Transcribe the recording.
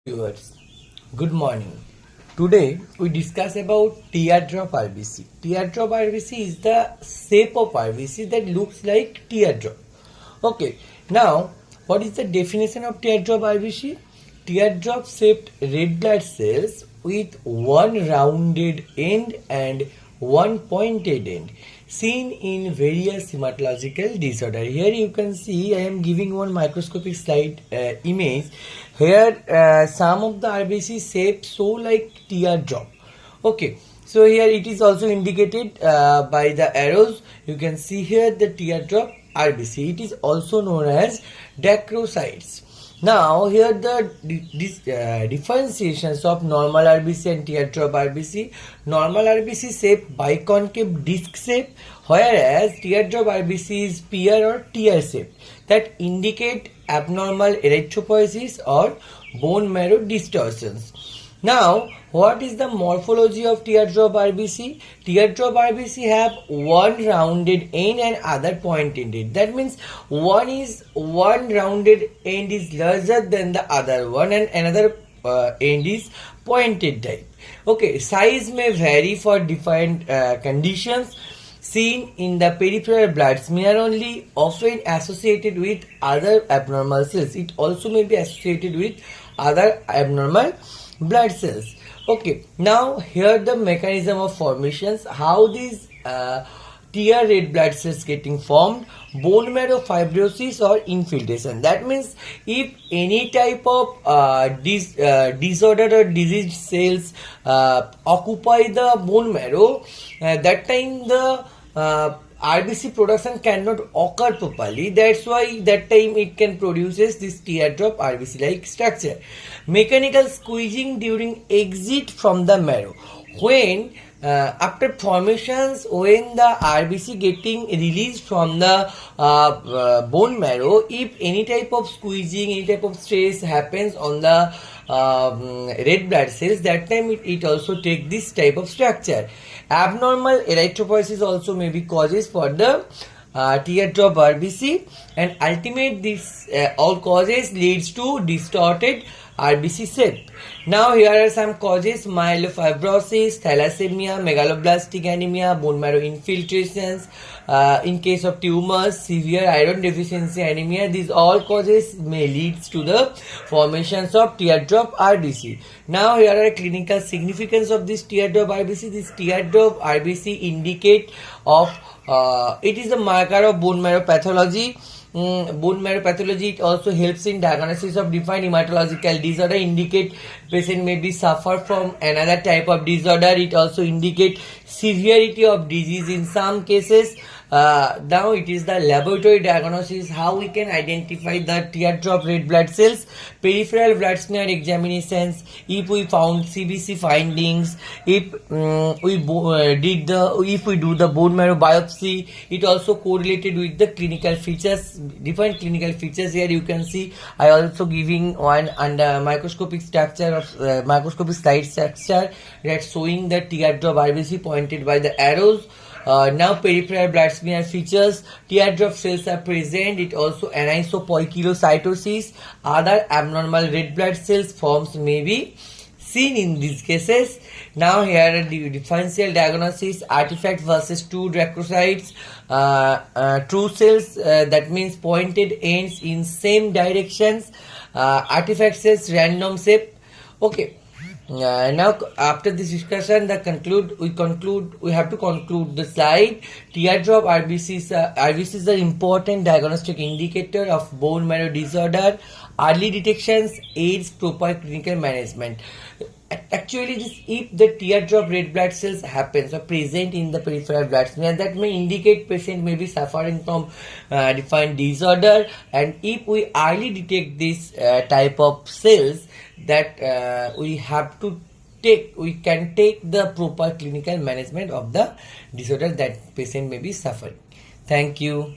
Viewers, good morning. Today we discuss about teardrop RBC. Teardrop RBC is the shape of RBC that looks like teardrop. Okay, now what is the definition of teardrop RBC? Teardrop shaped red blood cells with one rounded end and one pointed end, seen in various hematological disorder. Here you can see I am giving one microscopic slide image. Here some of the RBC shape so like teardrop. Okay, so here it is also indicated by the arrows. You can see here the teardrop RBC. It is also known as Dacrocytes. Now here the differentiations of normal RBC and teardrop RBC. Normal RBC shape biconcave disc shape, whereas teardrop RBC is pear or tear shape that indicate abnormal erythropoiesis or bone marrow distortions. Now, what is the morphology of teardrop RBC? Teardrop RBC have one rounded end and other pointed end. That means one rounded end is larger than the other one and another end is pointed type. Okay, size may vary for different conditions. Seen in the peripheral blood smear only, often associated with other abnormal cells. It also may be associated with other abnormal blood cells. Okay, now here the mechanism of formations, how these tear red blood cells getting formed: bone marrow fibrosis or infiltration. That means if any type of disorder or diseased cells occupy the bone marrow, that time the RBC production cannot occur properly. That's why that time it can produces this teardrop RBC like structure. Mechanical squeezing during exit from the marrow. When after formations, when the RBC getting released from the bone marrow, if any type of squeezing, any type of stress happens on the red blood cells, that time it also take this type of structure. Abnormal erythropoiesis also may be causes for the teardrop RBC, and ultimate this all causes leads to distorted RBC shape. Now here are some causes: myelofibrosis, thalassemia, megaloblastic anemia, bone marrow infiltrations. In case of tumors, severe iron deficiency anemia. These all causes may lead to the formations of teardrop RBC. Now here are clinical significance of this teardrop RBC. This teardrop RBC indicate of it is a marker of bone marrow pathology. Bone marrow pathology, it also helps in diagnosis of defined hematological disorder, indicate patient may be suffer from another type of disorder. It also indicate severity of disease in some cases. Now it is the laboratory diagnosis, how we can identify the teardrop red blood cells. Peripheral blood smear examinations, if we found CBC findings, if we do the bone marrow biopsy, it also correlated with the clinical features, different clinical features. Here you can see I also giving one under microscopic structure of microscopic slide structure that's showing the teardrop RBC pointed by the arrows. Now peripheral blood smear features: teardrop cells are present. It also poikilocytosis. Other abnormal red blood cells forms may be seen in these cases. Now here are the differential diagnosis: artifact versus true Dacrocytes. True cells, that means pointed ends in same directions. Artifact cells random shape. Okay. Now after this discussion, we have to conclude the slide. Teardrop RBC is an important diagnostic indicator of bone marrow disorder. Early detections aids proper clinical management. Actually, if the teardrop red blood cells happens or present in the peripheral blood smear, that may indicate patient may be suffering from defined disorder. And if we early detect this type of cells, that we can take the proper clinical management of the disorder that patient may be suffering. Thank you.